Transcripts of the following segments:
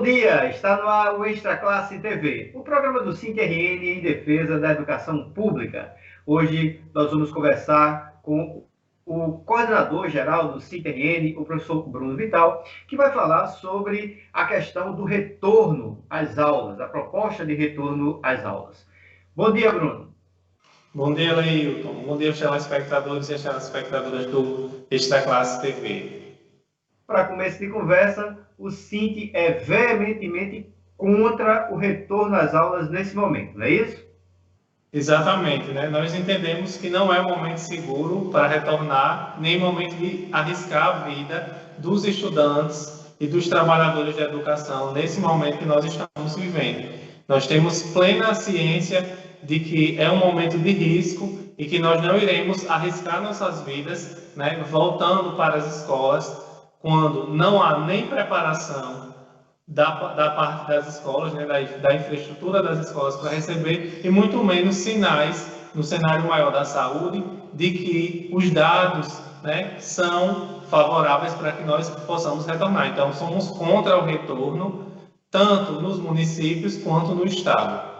dia, está no ar o Extra Classe TV, o programa do SINC-RN em defesa da educação pública. Hoje nós vamos conversar com o coordenador-geral do SINC-RN, o professor Bruno Vital, que vai falar sobre a questão do retorno às aulas, a proposta de retorno às aulas. Bom dia, Bruno. Bom dia, Leilton. Bom dia, telespectadores e telespectadoras do Extra Classe TV. Para começo de conversa, o SINC é veementemente contra o retorno às aulas nesse momento, não é isso? Exatamente, né? Nós entendemos que não é um momento seguro para retornar, nem momento de arriscar a vida dos estudantes e dos trabalhadores da educação nesse momento que nós estamos vivendo. Nós temos plena ciência de que é um momento de risco e que nós não iremos arriscar nossas vidas, né, voltando para as escolas, quando não há nem preparação da parte das escolas, né, da infraestrutura das escolas para receber, e muito menos sinais no cenário maior da saúde de que os dados, né, são favoráveis para que nós possamos retornar. Então, somos contra o retorno, tanto nos municípios quanto no estado.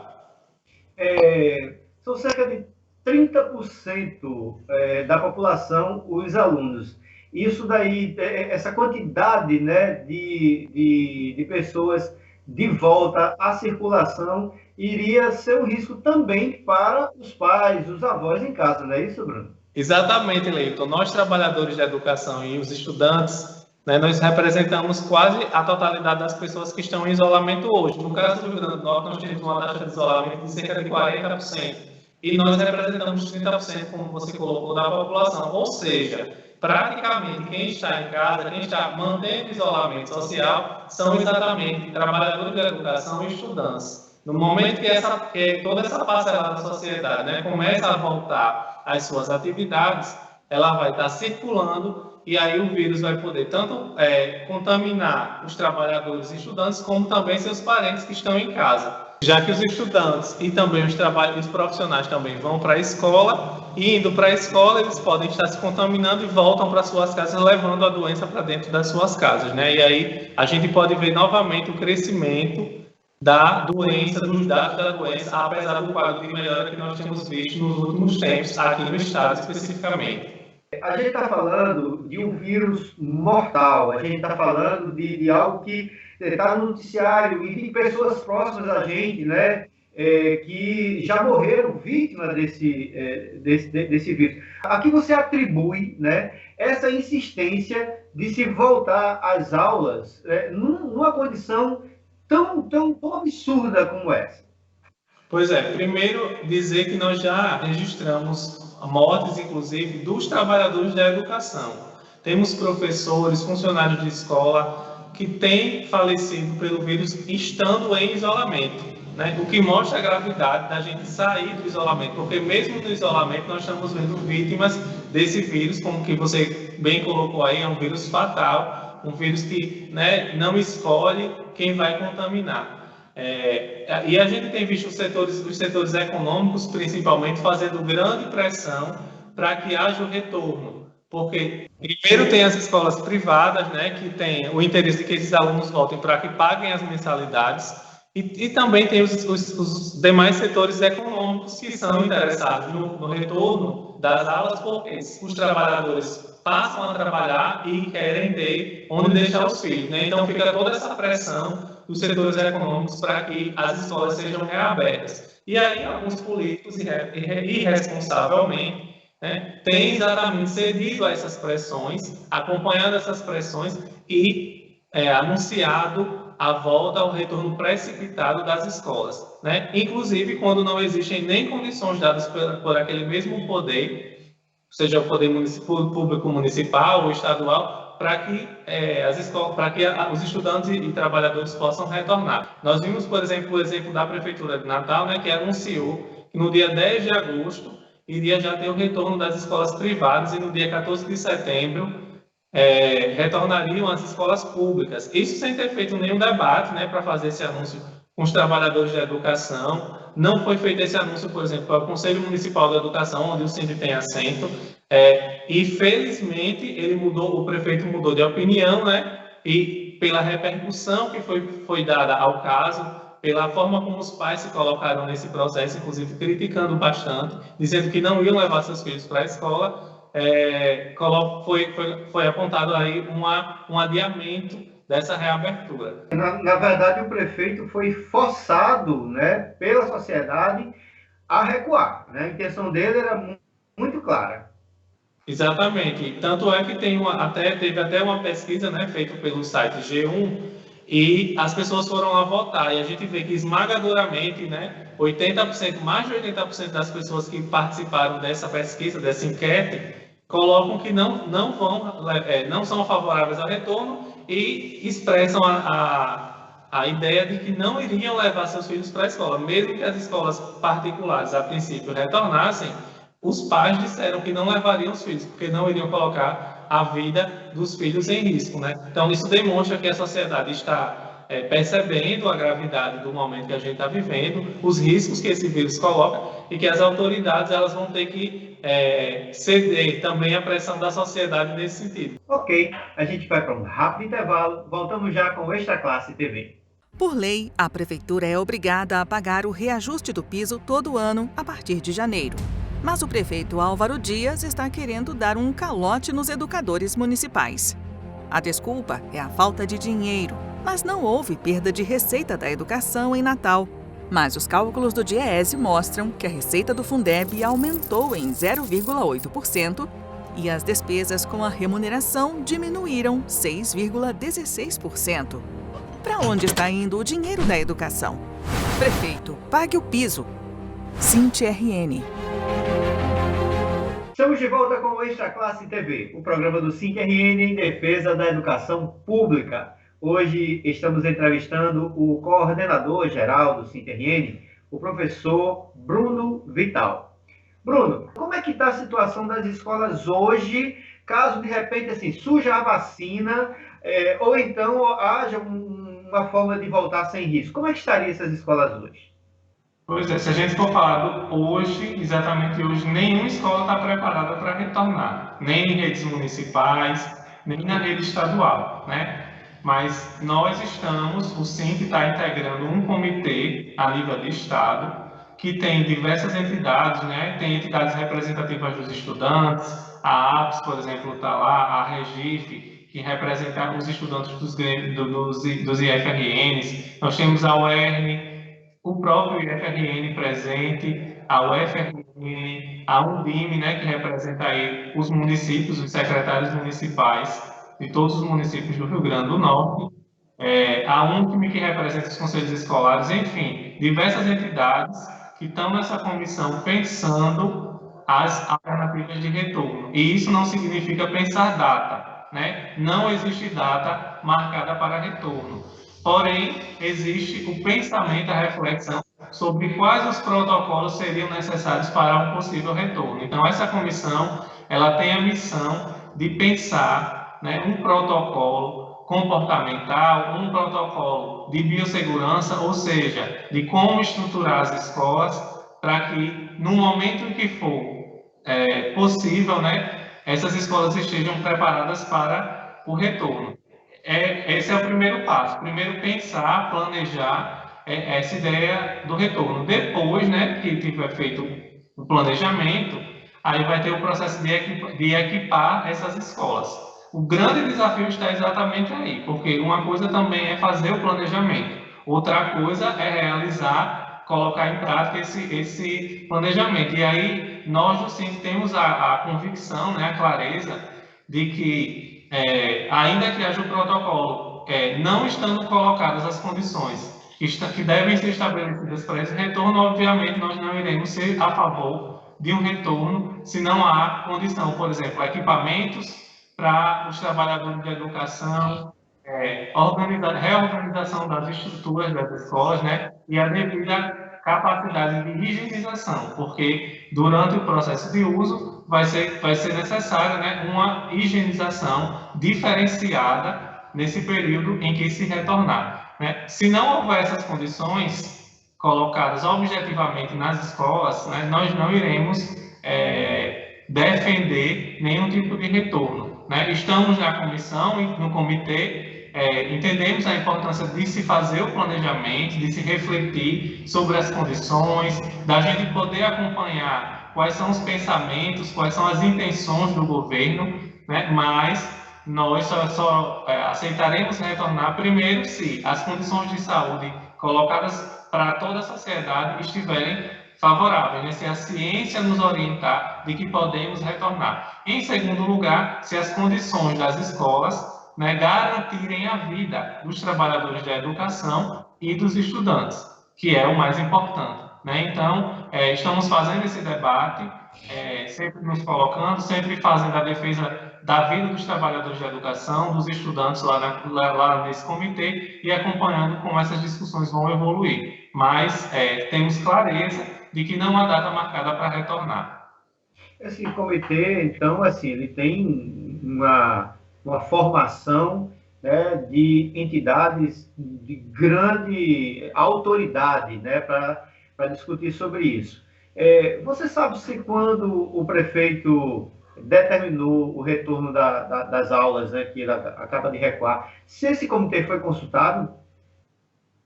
São cerca de 30% da população os alunos. Isso daí, essa quantidade, né, de pessoas de volta à circulação iria ser um risco também para os pais, os avós em casa, não é isso, Bruno? Exatamente, Leilton. Nós, trabalhadores da educação e os estudantes, né, nós representamos quase a totalidade das pessoas que estão em isolamento hoje. No caso do Rio Grande do Norte, nós temos uma taxa de isolamento de cerca de 40%. E nós representamos 30%, como você colocou, da população. Ou seja, praticamente quem está em casa, quem está mantendo isolamento social, são exatamente trabalhadores da educação e estudantes. No momento que toda essa parcela da sociedade, né, começa a voltar às suas atividades, ela vai estar circulando e aí o vírus vai poder tanto contaminar os trabalhadores e estudantes, como também seus parentes que estão em casa. Já que os estudantes e também os profissionais também vão para a escola, e indo para a escola eles podem estar se contaminando e voltam para suas casas, levando a doença para dentro das suas casas, né? E aí a gente pode ver novamente o crescimento da doença, dos dados da doença, apesar do quadro de melhora que nós temos visto nos últimos tempos, aqui no estado especificamente. A gente está falando de um vírus mortal, a gente está falando de algo que está no noticiário e de pessoas próximas a gente, né, que já morreram vítimas desse vírus. A que você atribui, né, essa insistência de se voltar às aulas numa condição tão absurda como essa? Pois é, primeiro dizer que nós já registramos mortes, inclusive, dos trabalhadores da educação. Temos professores, funcionários de escola que têm falecido pelo vírus estando em isolamento, né? O que mostra a gravidade da gente sair do isolamento, porque mesmo no isolamento nós estamos vendo vítimas desse vírus, como que você bem colocou aí, é um vírus fatal, um vírus que, né, não escolhe quem vai contaminar. E a gente tem visto os setores econômicos, principalmente, fazendo grande pressão para que haja o retorno. Porque, primeiro, tem as escolas privadas, né, que têm o interesse de que esses alunos voltem para que paguem as mensalidades, e também tem os demais setores econômicos que são interessados no retorno das aulas, porque os trabalhadores passam a trabalhar e querem ter onde deixar os filhos, né? Então, fica toda essa pressão dos setores econômicos para que as escolas sejam reabertas. E aí, alguns políticos, irresponsavelmente, né, têm exatamente cedido a essas pressões, acompanhado essas pressões e anunciado a volta ao retorno precipitado das escolas, né? Inclusive quando não existem nem condições dadas por aquele mesmo poder, seja o poder público municipal ou estadual, para que os estudantes e trabalhadores possam retornar. Nós vimos, por exemplo, o exemplo da Prefeitura de Natal, né, que anunciou que no dia 10 de agosto iria já ter o retorno das escolas privadas e no dia 14 de setembro retornariam às escolas públicas. Isso sem ter feito nenhum debate, né, para fazer esse anúncio com os trabalhadores da educação. Não foi feito esse anúncio, por exemplo, para o Conselho Municipal da Educação, onde o SINC tem assento, e felizmente o prefeito mudou de opinião, né, e e pela repercussão que foi dada ao caso, pela forma como os pais se colocaram nesse processo, inclusive criticando bastante, dizendo que não iam levar seus filhos para a escola, foi apontado aí um adiamento dessa reabertura. Na verdade, o prefeito foi forçado, né, pela sociedade a recuar, né? A intenção dele era muito clara. Exatamente. Tanto é que teve até uma pesquisa, né, feita pelo site G1, e as pessoas foram lá votar. E a gente vê que esmagadoramente, né, 80%, mais de 80% das pessoas que participaram dessa pesquisa, dessa enquete, colocam que não são favoráveis ao retorno e expressam a ideia de que não iriam levar seus filhos para a escola. Mesmo que as escolas particulares, a princípio, retornassem, os pais disseram que não levariam os filhos, porque não iriam colocar a vida dos filhos em risco, né? Então, isso demonstra que a sociedade está percebendo a gravidade do momento que a gente está vivendo, os riscos que esse vírus coloca, e que as autoridades elas vão ter que ceder também à pressão da sociedade nesse sentido. Ok, a gente vai para um rápido intervalo, voltamos já com o Extra Classe TV. Por lei, a Prefeitura é obrigada a pagar o reajuste do piso todo ano a partir de janeiro. Mas o prefeito Álvaro Dias está querendo dar um calote nos educadores municipais. A desculpa é a falta de dinheiro, mas não houve perda de receita da educação em Natal. Mas os cálculos do DIEESE mostram que a receita do Fundeb aumentou em 0,8% e as despesas com a remuneração diminuíram 6,16%. Para onde está indo o dinheiro da educação? Prefeito, pague o piso. Cinti RN. Estamos de volta com o Extra Classe TV, o programa do Cinti RN em defesa da educação pública. Hoje estamos entrevistando o coordenador geral do Cinti RN, o professor Bruno Vital. Bruno, como é que está a situação das escolas hoje, caso de repente assim, surja a vacina, ou então haja uma forma de voltar sem risco? Como é que estariam essas escolas hoje? Pois é, se a gente for falar hoje, exatamente hoje, nenhuma escola está preparada para retornar, nem em redes municipais, nem na rede estadual, né? Mas nós o Cinti está integrando um comitê a nível de estado, que tem diversas entidades, né? Tem entidades representativas dos estudantes, a APS, por exemplo, está lá, a Regife, que representa os estudantes dos IFRNs, nós temos a UERN, o próprio IFRN presente, a UFRN, a Undime, né, que representa aí os municípios, os secretários municipais de todos os municípios do Rio Grande do Norte, a Undime, que representa os conselhos escolares, enfim, diversas entidades que estão nessa comissão pensando as alternativas de retorno. E isso não significa pensar data, né? Não existe data marcada para retorno. Porém, existe o pensamento, a reflexão sobre quais os protocolos seriam necessários para um possível retorno. Então, essa comissão ela tem a missão de pensar, né, um protocolo comportamental, um protocolo de biossegurança, ou seja, de como estruturar as escolas para que, no momento em que for possível, né, essas escolas estejam preparadas para o retorno. Esse é o primeiro passo. Primeiro, pensar, planejar essa ideia do retorno. Depois, né, que tiver feito o planejamento, aí vai ter o processo de equipar essas escolas. O grande desafio está exatamente aí, porque uma coisa também é fazer o planejamento, outra coisa é realizar, colocar em prática esse planejamento. E aí, nós do Cinti temos a convicção, né, a clareza de que ainda que haja o protocolo, não estando colocadas as condições que devem ser estabelecidas para esse retorno, obviamente nós não iremos ser a favor de um retorno se não há condição, por exemplo, equipamentos para os trabalhadores de educação, reorganização das estruturas das escolas, né, e a devida capacidade de higienização, porque durante o processo de uso vai ser necessária, né, uma higienização diferenciada nesse período em que se retornar, né? Se não houver essas condições colocadas objetivamente nas escolas, né, nós não iremos defender nenhum tipo de retorno, né? Estamos na comissão e no comitê entendemos a importância de se fazer o planejamento, de se refletir sobre as condições, da gente poder acompanhar quais são os pensamentos, quais são as intenções do governo, né? Mas nós só aceitaremos retornar primeiro se as condições de saúde colocadas para toda a sociedade estiverem favoráveis, né? Se a ciência nos orientar de que podemos retornar. Em segundo lugar, se as condições das escolas, né, garantirem a vida dos trabalhadores da educação e dos estudantes, que é o mais importante, né? Então, estamos fazendo esse debate, sempre nos colocando, sempre fazendo a defesa da vida dos trabalhadores da educação, dos estudantes lá nesse comitê e acompanhando como essas discussões vão evoluir. Mas temos clareza de que não há data marcada para retornar. Esse comitê, então, assim, ele tem uma formação, né, de entidades de grande autoridade, né, para discutir sobre isso. Você sabe se quando o prefeito determinou o retorno das aulas, né, que ele acaba de recuar, se esse comitê foi consultado?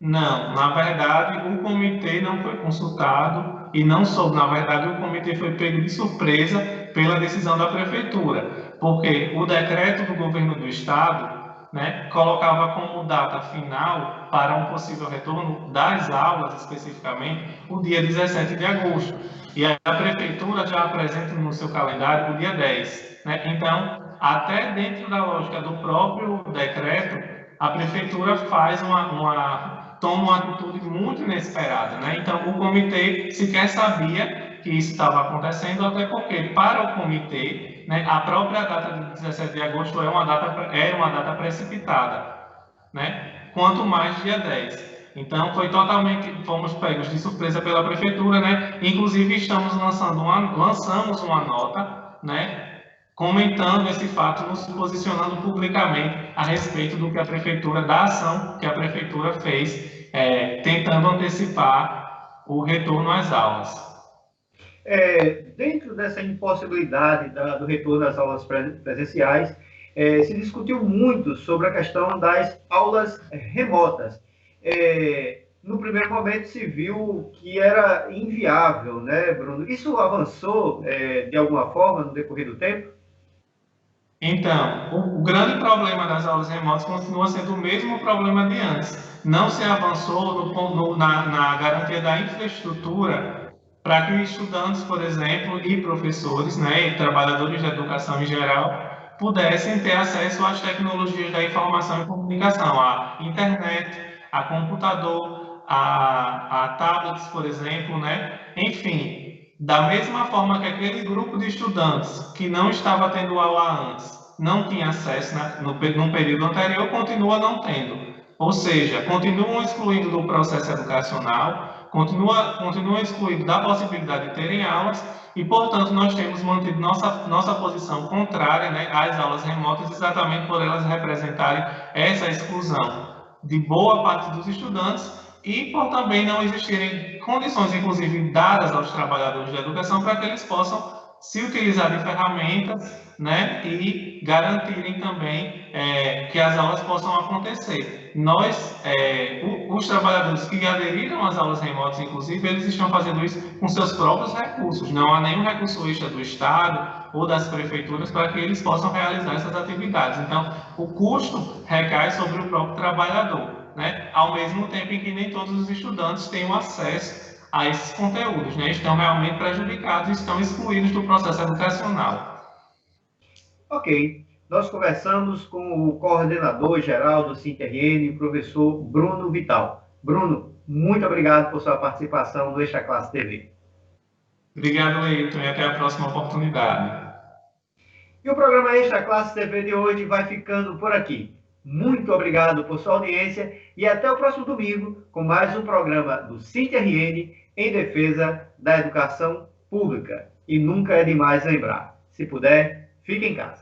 Não, na verdade, o comitê não foi consultado e não soube. Na verdade, o comitê foi pego de surpresa pela decisão da prefeitura, porque o decreto do governo do estado, né, colocava como data final para um possível retorno das aulas, especificamente, o dia 17 de agosto. E a prefeitura já apresenta no seu calendário o dia 10. Né? Então, até dentro da lógica do próprio decreto, a prefeitura faz toma uma atitude muito inesperada, né? Então, o comitê sequer sabia que isso estava acontecendo, até porque, para o comitê, né, a própria data de 17 de agosto era uma data precipitada, né? Quanto mais dia 10. Então, fomos pegos de surpresa pela prefeitura, né? Inclusive, lançamos uma nota, né, comentando esse fato, nos posicionando publicamente a respeito do que a prefeitura, da ação que a prefeitura fez, tentando antecipar o retorno às aulas. Dentro dessa impossibilidade do retorno às aulas presenciais, se discutiu muito sobre a questão das aulas remotas. No primeiro momento se viu que era inviável, né, Bruno? Isso avançou de alguma forma no decorrer do tempo? Então, o grande problema das aulas remotas continua sendo o mesmo problema de antes. Não se avançou na garantia da infraestrutura para que estudantes, por exemplo, e professores, né, e trabalhadores da educação em geral, pudessem ter acesso às tecnologias da informação e comunicação, à internet, a computador, a tablets, por exemplo, né? Enfim, da mesma forma que aquele grupo de estudantes que não estava tendo aula antes não tinha acesso num período anterior, continua não tendo. Ou seja, continuam excluindo do processo educacional, continuam excluindo da possibilidade de terem aulas e, portanto, nós temos mantido nossa posição contrária, né, às aulas remotas, exatamente por elas representarem essa exclusão de boa parte dos estudantes e por também não existirem condições, inclusive, dadas aos trabalhadores da educação para que eles possam se utilizar de ferramentas, né, e garantirem também que as aulas possam acontecer. Os trabalhadores que aderiram às aulas remotas, inclusive, eles estão fazendo isso com seus próprios recursos. Não há nenhum recurso extra do Estado ou das prefeituras para que eles possam realizar essas atividades. Então, o custo recai sobre o próprio trabalhador, né? Ao mesmo tempo em que nem todos os estudantes têm o acesso a esses conteúdos, né? Estão realmente prejudicados e estão excluídos do processo educacional. Ok. Nós conversamos com o coordenador geral do SINT-RN, o professor Bruno Vital. Bruno, muito obrigado por sua participação no Extra Classe TV. Obrigado, Leilton, e até a próxima oportunidade. E o programa Extra Classe TV de hoje vai ficando por aqui. Muito obrigado por sua audiência e até o próximo domingo com mais um programa do SINT-RN em defesa da educação pública. E nunca é demais lembrar, se puder, fique em casa.